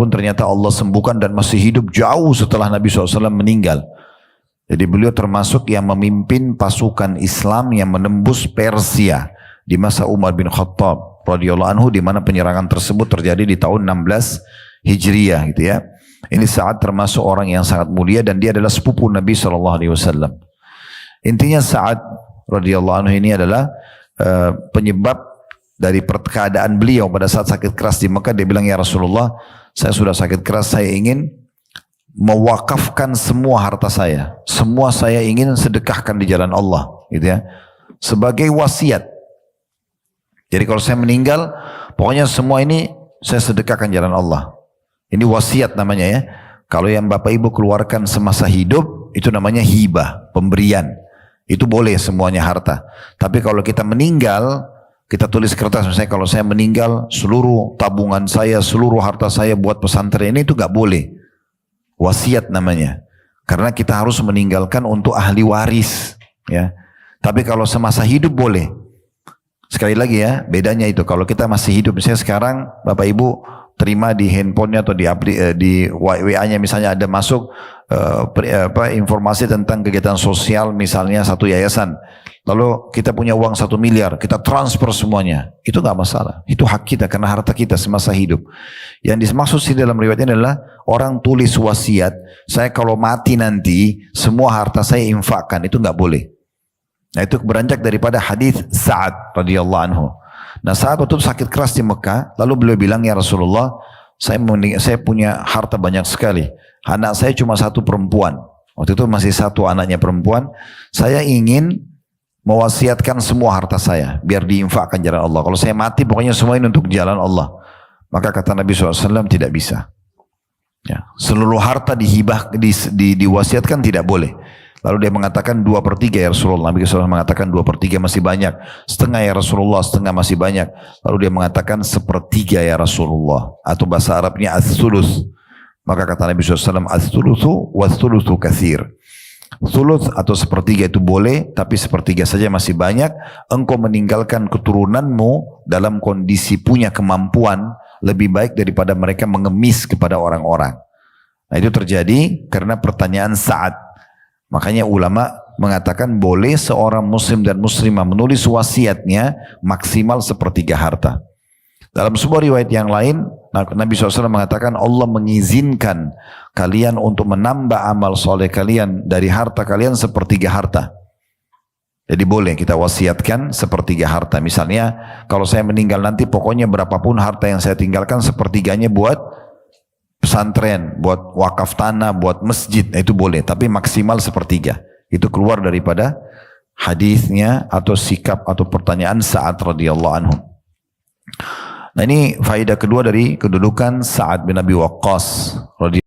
pun ternyata Allah sembuhkan dan masih hidup jauh setelah Nabi SAW meninggal. Jadi beliau termasuk yang memimpin pasukan Islam yang menembus Persia di masa Umar bin Khattab radhiyallahu anhu, di mana penyerangan tersebut terjadi di tahun 16 Hijriah gitu ya. Ini Sa'ad termasuk orang yang sangat mulia dan dia adalah sepupu Nabi SAW. Intinya Sa'ad radhiyallahu anhu ini adalah penyebab dari keadaan beliau pada saat sakit keras di Mekah. Dia bilang, ya Rasulullah, saya sudah sakit keras, saya ingin mewakafkan semua harta saya. Semua saya ingin sedekahkan di jalan Allah, gitu ya. Sebagai wasiat. Jadi kalau saya meninggal, pokoknya semua ini saya sedekahkan jalan Allah. Ini wasiat namanya ya. Kalau yang Bapak Ibu keluarkan semasa hidup, itu namanya hibah, pemberian. Itu boleh semuanya harta. Tapi kalau kita meninggal, kita tulis kertas, misalnya kalau saya meninggal, seluruh tabungan saya, seluruh harta saya buat pesantren ini, itu gak boleh. Wasiat namanya. Karena kita harus meninggalkan untuk ahli waris. Ya. Tapi kalau semasa hidup boleh. Sekali lagi ya, bedanya itu. Kalau kita masih hidup, misalnya sekarang Bapak Ibu terima di handphonenya atau di WA-nya misalnya ada masuk informasi tentang kegiatan sosial misalnya satu yayasan. Lalu kita punya uang 1 miliar, kita transfer semuanya. Itu gak masalah. Itu hak kita karena harta kita semasa hidup. Yang dimaksud di dalam riwayatnya adalah orang tulis wasiat, saya kalau mati nanti semua harta saya infakkan. Itu gak boleh. Nah itu beranjak daripada hadis Sa'ad radhiyallahu anhu. Nah saat waktu itu sakit keras di Mekah, lalu beliau bilang, ya Rasulullah, saya punya harta banyak sekali. Anak saya cuma 1 perempuan. Waktu itu masih 1 anaknya perempuan. Saya ingin mewasiatkan semua harta saya biar diinfakkan jalan Allah. Kalau saya mati pokoknya semua ini untuk jalan Allah. Maka kata Nabi SAW, tidak bisa. Ya, seluruh harta dihibah, diwasiatkan tidak boleh. Lalu dia mengatakan 2/3 ya Rasulullah. Nabi SAW mengatakan 2/3 masih banyak. Setengah ya Rasulullah, setengah masih banyak. Lalu dia mengatakan 1/3 ya Rasulullah. Atau bahasa Arabnya as-sulus. Maka kata Nabi SAW, as-sulusu was-sulusu katsir. Thuluth atau 1/3 itu boleh, tapi 1/3 saja masih banyak. Engkau meninggalkan keturunanmu dalam kondisi punya kemampuan lebih baik daripada mereka mengemis kepada orang-orang. Nah itu terjadi karena pertanyaan Sa'ad. Makanya ulama mengatakan boleh seorang muslim dan muslimah menulis wasiatnya maksimal 1/3 harta. Dalam sebuah riwayat yang lain, Nabi SAW mengatakan Allah mengizinkan kalian untuk menambah amal soleh kalian dari harta kalian 1/3 harta. Jadi boleh kita wasiatkan 1/3 harta. Misalnya kalau saya meninggal nanti pokoknya berapapun harta yang saya tinggalkan 1/3-nya buat pesantren, buat wakaf tanah, buat masjid. Nah, itu boleh, tapi maksimal 1/3. Itu keluar daripada hadisnya atau sikap atau pertanyaan Sa'ad radhiyallahu anhu. Nah ini faedah kedua dari kedudukan Sa'ad bin Abi Waqqas radhiyallahu